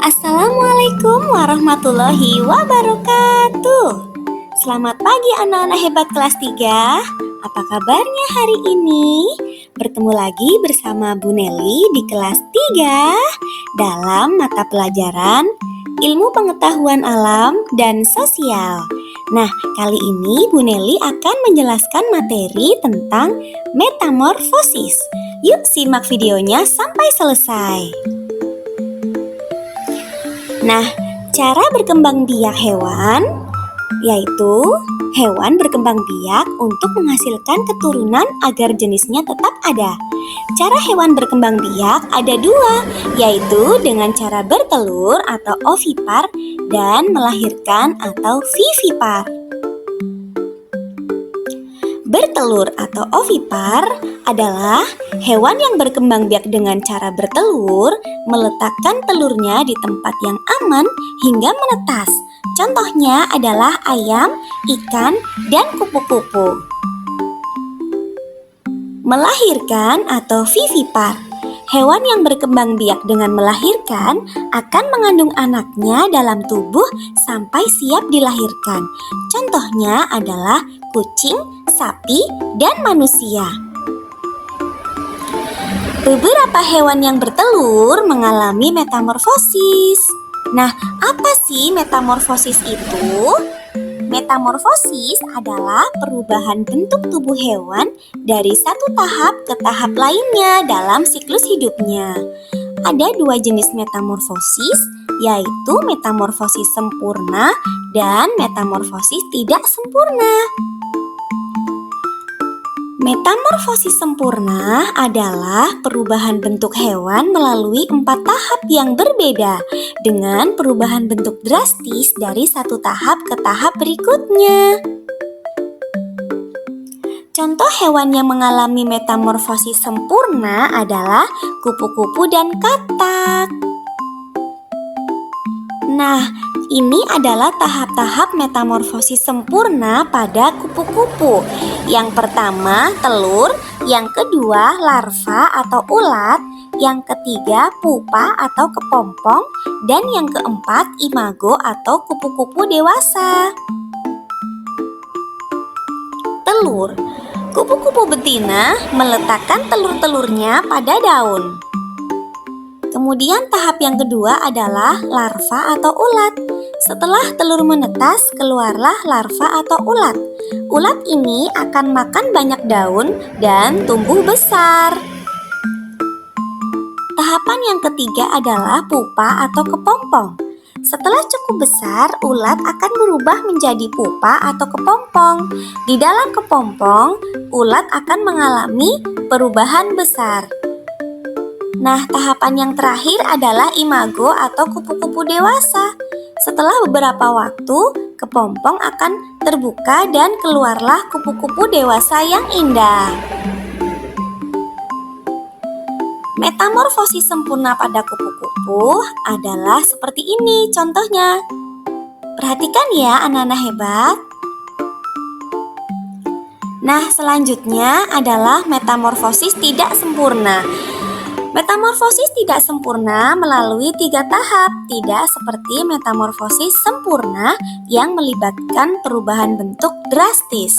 Assalamualaikum warahmatullahi wabarakatuh. Selamat pagi anak-anak hebat kelas 3. Apa kabarnya hari ini? Bertemu lagi bersama Bu Nelly di kelas 3 dalam mata pelajaran Ilmu Pengetahuan Alam dan Sosial. Nah, kali ini Bu Nelly akan menjelaskan materi tentang metamorfosis. Yuk simak videonya sampai selesai. Nah, cara berkembang biak hewan yaitu hewan berkembang biak untuk menghasilkan keturunan agar jenisnya tetap ada. Cara hewan berkembang biak ada dua, yaitu dengan cara bertelur atau ovipar dan melahirkan atau vivipar. Bertelur atau ovipar adalah hewan yang berkembang biak dengan cara bertelur, meletakkan telurnya di tempat yang aman hingga menetas. Contohnya adalah ayam, ikan, dan kupu-kupu. Melahirkan atau vivipar. Hewan yang berkembang biak dengan melahirkan akan mengandung anaknya dalam tubuh sampai siap dilahirkan. Contohnya adalah kucing, sapi, dan manusia. Beberapa hewan yang bertelur mengalami metamorfosis. Nah, apa sih metamorfosis itu? Metamorfosis adalah perubahan bentuk tubuh hewan dari satu tahap ke tahap lainnya dalam siklus hidupnya. Ada dua jenis metamorfosis, yaitu metamorfosis sempurna dan metamorfosis tidak sempurna. Metamorfosis sempurna adalah perubahan bentuk hewan melalui 4 tahap yang berbeda dengan perubahan bentuk drastis dari satu tahap ke tahap berikutnya. Contoh hewan yang mengalami metamorfosis sempurna adalah kupu-kupu dan katak. Nah, ini adalah tahap-tahap metamorfosis sempurna pada kupu-kupu. Yang pertama, telur. Yang kedua, larva atau ulat. Yang ketiga, pupa atau kepompong. Dan yang keempat, imago atau kupu-kupu dewasa. Telur. Kupu-kupu betina meletakkan telur-telurnya pada daun. Kemudian tahap yang kedua adalah larva atau ulat. Setelah telur menetas, keluarlah larva atau ulat. Ulat ini akan makan banyak daun dan tumbuh besar. Tahapan yang ketiga adalah pupa atau kepompong. Setelah cukup besar, ulat akan berubah menjadi pupa atau kepompong. Di dalam kepompong, ulat akan mengalami perubahan besar. Nah, tahapan yang terakhir adalah imago atau kupu-kupu dewasa. Setelah beberapa waktu, kepompong akan terbuka dan keluarlah kupu-kupu dewasa yang indah. Metamorfosis sempurna pada kupu-kupu adalah seperti ini contohnya. Perhatikan ya anak-anak hebat. Nah, selanjutnya adalah metamorfosis tidak sempurna. Metamorfosis tidak sempurna melalui 3 tahap, tidak seperti metamorfosis sempurna yang melibatkan perubahan bentuk drastis.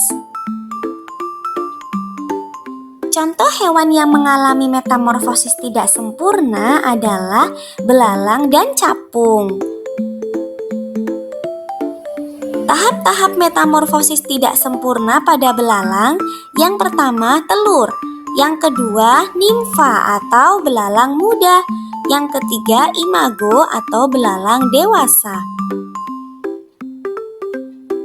Contoh hewan yang mengalami metamorfosis tidak sempurna adalah belalang dan capung. Tahap-tahap metamorfosis tidak sempurna pada belalang, yang pertama telur. Yang kedua, nimfa atau belalang muda. Yang ketiga, imago atau belalang dewasa.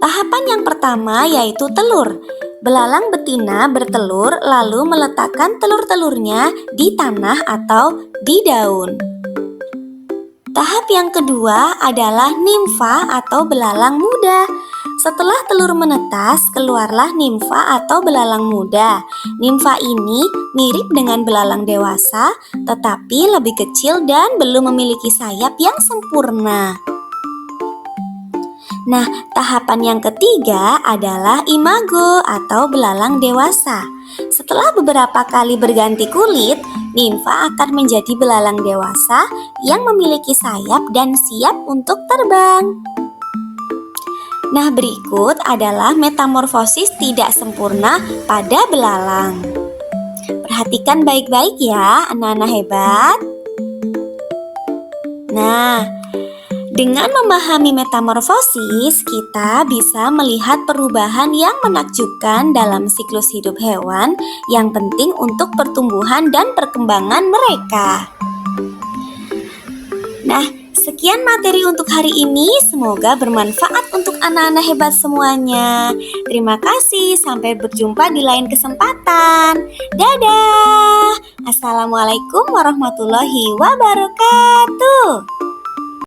Tahapan yang pertama yaitu telur. Belalang betina bertelur lalu meletakkan telur-telurnya di tanah atau di daun. Tahap yang kedua adalah nimfa atau belalang muda. Setelah telur menetas, keluarlah nimfa atau belalang muda. Nimfa ini mirip dengan belalang dewasa, tetapi lebih kecil dan belum memiliki sayap yang sempurna. Nah, tahapan yang ketiga adalah imago atau belalang dewasa. Setelah beberapa kali berganti kulit, nimfa akan menjadi belalang dewasa yang memiliki sayap dan siap untuk terbang. Nah, berikut adalah metamorfosis tidak sempurna pada belalang. Perhatikan baik-baik ya, anak-anak hebat. Nah, dengan memahami metamorfosis, kita bisa melihat perubahan yang menakjubkan dalam siklus hidup hewan yang penting untuk pertumbuhan dan perkembangan mereka. Nah, sekian materi untuk hari ini. Semoga bermanfaat untuk anak-anak hebat semuanya. Terima kasih, sampai berjumpa di lain kesempatan. Dadah! Assalamualaikum warahmatullahi wabarakatuh.